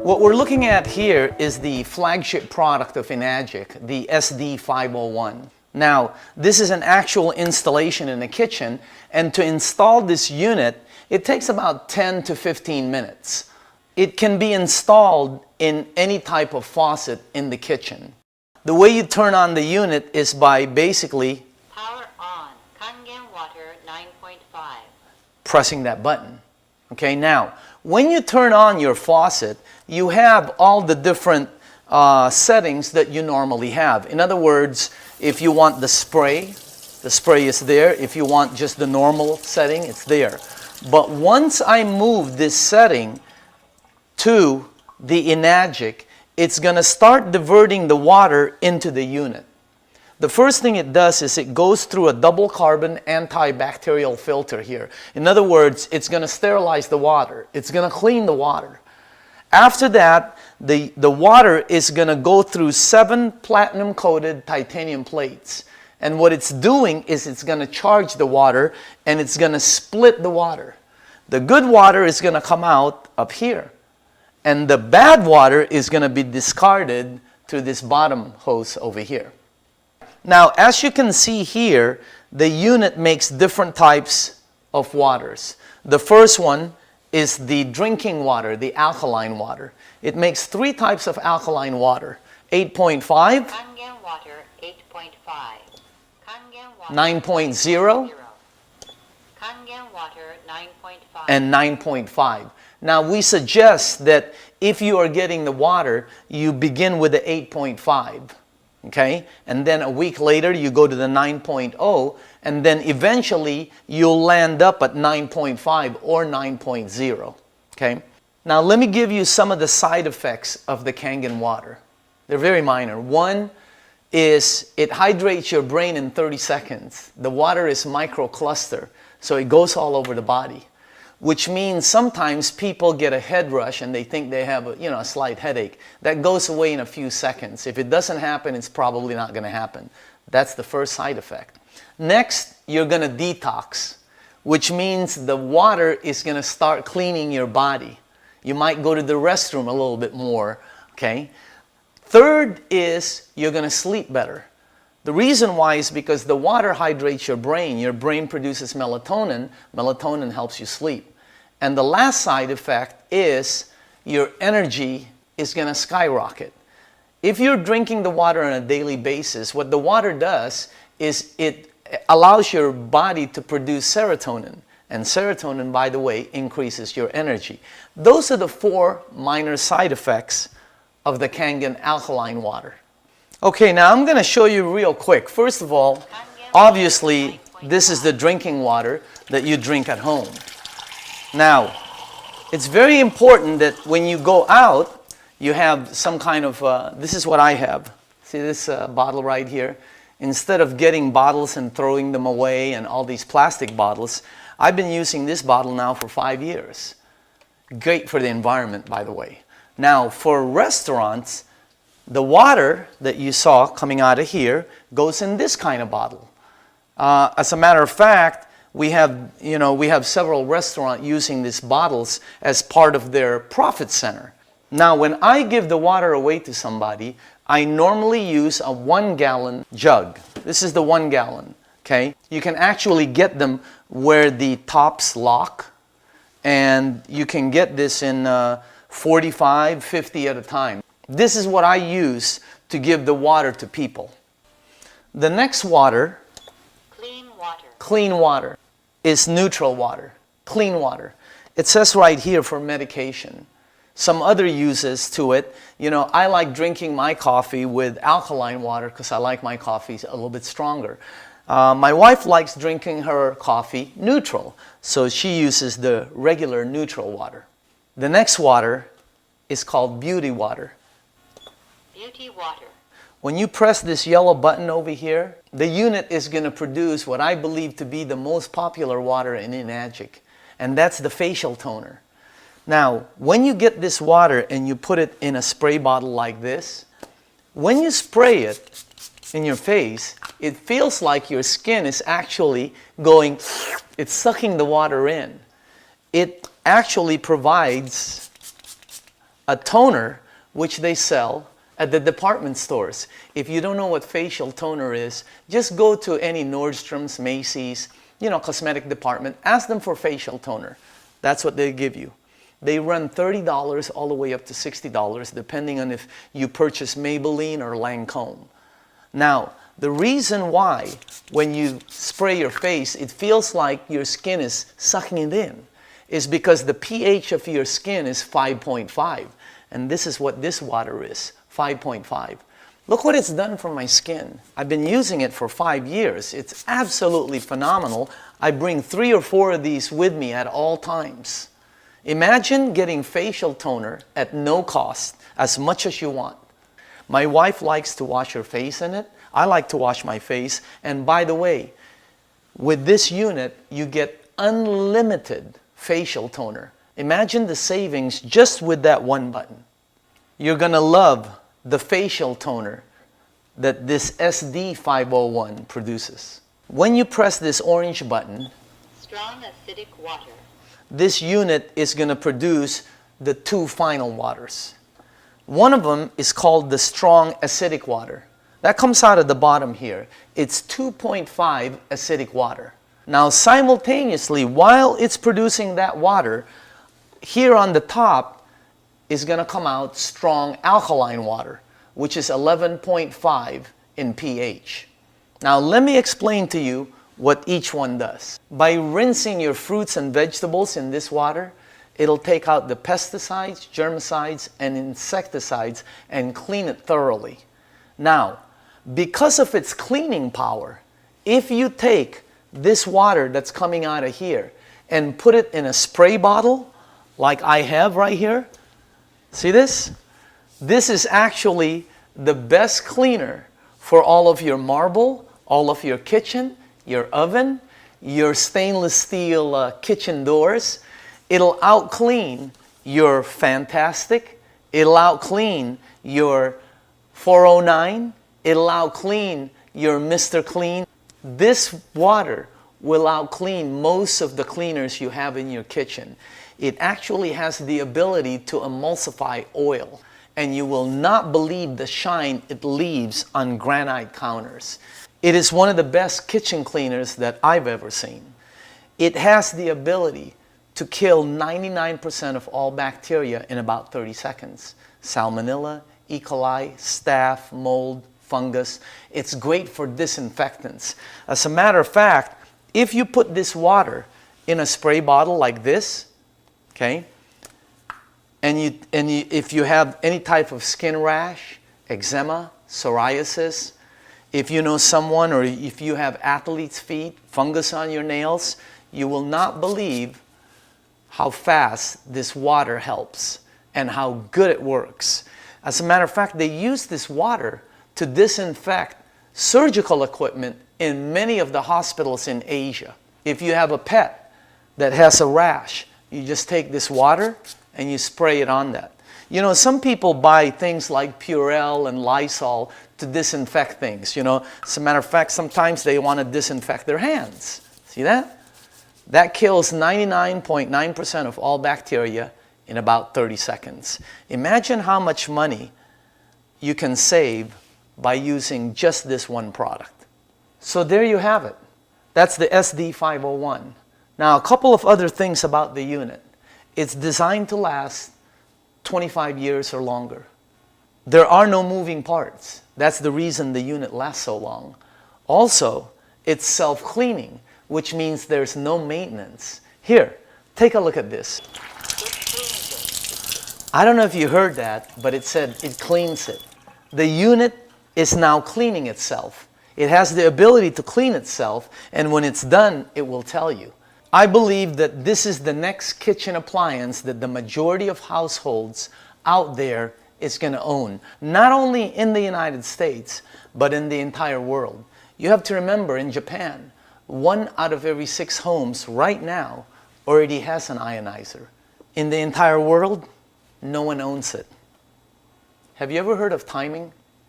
What we're looking at here is the flagship product of Enagic, the SD501. Now, this is an actual installation in the kitchen, and to install this unit, it takes about 10 to 15 minutes. It can be installed in any type of faucet in the kitchen. The way you turn on the unit is by basically power on, Kangen Water 9.5. Pressing that button. Okay, now, when you turn on your faucet, you have all the different settings that you normally have. In other words, if you want the spray is there. If you want just the normal setting, it's there. But once I move this setting to the Enagic, it's going to start diverting the water into the unit. The first thing it does is it goes through a double carbon antibacterial filter here. In other words, it's going to sterilize the water. It's going to clean the water. After that, the water is going to go through 7 platinum-coated titanium plates. And what it's doing is it's going to charge the water and it's going to split the water. The good water is going to come out up here. And the bad water is going to be discarded through this bottom hose over here. Now, as you can see here, the unit makes different types of waters. The first one is the drinking water, the alkaline water. It makes 3 types of alkaline water. 8.5, Kangen Water 8.5, Kangen Water 9.0, Kangen Water 9.5, and 9.5. Now, we suggest that if you are getting the water, you begin with the 8.5. Okay? And then a week later, you go to the 9.0, and then eventually you'll land up at 9.5 or 9.0. Okay? Now, let me give you some of the side effects of the Kangen water. They're very minor. One is it hydrates your brain in 30 seconds. The water is microcluster, so it goes all over the body, which means sometimes people get a head rush and they think they have a slight headache. That goes away in a few seconds. If it doesn't happen, it's probably not going to happen. That's the first side effect. Next, you're going to detox, which means the water is going to start cleaning your body. You might go to the restroom a little bit more, okay? Third is you're going to sleep better. The reason why is because the water hydrates your brain. Your brain produces melatonin. Melatonin helps you sleep. And the last side effect is your energy is going to skyrocket. If you're drinking the water on a daily basis, what the water does is it allows your body to produce serotonin. And serotonin, by the way, increases your energy. Those are the 4 minor side effects of the Kangen alkaline water. Okay, now I'm going to show you real quick. First of all, obviously, this is the drinking water that you drink at home. Now, it's very important that when you go out, you have some kind of, this is what I have. See this bottle right here? Instead of getting bottles and throwing them away and all these plastic bottles, I've been using this bottle now for 5 years. Great for the environment, by the way. Now, for restaurants, the water that you saw coming out of here goes in this kind of bottle. As a matter of fact, we have several restaurants using these bottles as part of their profit center. Now, when I give the water away to somebody, I normally use a 1-gallon jug. This is the 1 gallon, okay? You can actually get them where the tops lock, and you can get this in 45, 50 at a time. This is what I use to give the water to people. The next water, clean water, is neutral water, clean water. It says right here for medication. Some other uses to it, I like drinking my coffee with alkaline water because I like my coffee a little bit stronger. My wife likes drinking her coffee neutral, so she uses the regular neutral water. The next water is called beauty water. Beauty water. When you press this yellow button over here, the unit is going to produce what I believe to be the most popular water in Enagic, and that's the facial toner. Now, when you get this water and you put it in a spray bottle like this, when you spray it in your face, it feels like your skin is actually going, it's sucking the water in. It actually provides a toner which they sell at the department stores. If you don't know what facial toner is, just go to any Nordstrom's, Macy's, cosmetic department, ask them for facial toner. That's what they give you. They run $30 all the way up to $60, depending on if you purchase Maybelline or Lancome. Now, the reason why when you spray your face, it feels like your skin is sucking it in is because the pH of your skin is 5.5. And this is what this water is, 5.5. Look what it's done for my skin. I've been using it for 5 years. It's absolutely phenomenal. I bring 3 or 4 of these with me at all times. Imagine getting facial toner at no cost, as much as you want. My wife likes to wash her face in it. I like to wash my face. And by the way, with this unit, you get unlimited facial toner. Imagine the savings just with that one button. You're gonna love the facial toner that this SD501 produces. When you press this orange button, Strong acidic water. this unit is gonna produce the 2 final waters. One of them is called the strong acidic water. That comes out of the bottom here. It's 2.5 acidic water. Now simultaneously, while it's producing that water, here on the top is going to come out strong alkaline water, which is 11.5 in pH. Now let me explain to you what each one does. By rinsing your fruits and vegetables in this water, it'll take out the pesticides, germicides, and insecticides and clean it thoroughly. Now, because of its cleaning power, if you take this water that's coming out of here and put it in a spray bottle, like I have right here, see this? This is actually the best cleaner for all of your marble, all of your kitchen, your oven, your stainless steel kitchen doors. It'll out clean your Fantastic. It'll out clean your 409. It'll out clean your Mr. Clean. This water will out clean most of the cleaners you have in your kitchen. It actually has the ability to emulsify oil, and you will not believe the shine it leaves on granite counters. It is one of the best kitchen cleaners that I've ever seen. It has the ability to kill 99% of all bacteria in about 30 seconds. Salmonella, E. coli, staph, mold, fungus. It's great for disinfectants. As a matter of fact, if you put this water in a spray bottle like this, okay, and if you have any type of skin rash, eczema, psoriasis, if you know someone or if you have athlete's feet, fungus on your nails, you will not believe how fast this water helps and how good it works. As a matter of fact, they use this water to disinfect surgical equipment in many of the hospitals in Asia. If you have a pet that has a rash, you just take this water and you spray it on that. You know, some people buy things like Purell and Lysol to disinfect things. You know, as a matter of fact, sometimes they want to disinfect their hands. See that? That kills 99.9% of all bacteria in about 30 seconds. Imagine how much money you can save by using just this one product. So there you have it. That's the SD501. Now, a couple of other things about the unit. It's designed to last 25 years or longer. There are no moving parts. That's the reason the unit lasts so long. Also, it's self-cleaning, which means there's no maintenance. Here, take a look at this. I don't know if you heard that, but it said it cleans it. The unit is now cleaning itself. It has the ability to clean itself, and when it's done, it will tell you. I believe that this is the next kitchen appliance that the majority of households out there is going to own. Not only in the United States, but in the entire world. You have to remember, in Japan, 1 out of every 6 homes right now already has an ionizer. In the entire world, no one owns it. Have you ever heard of timing?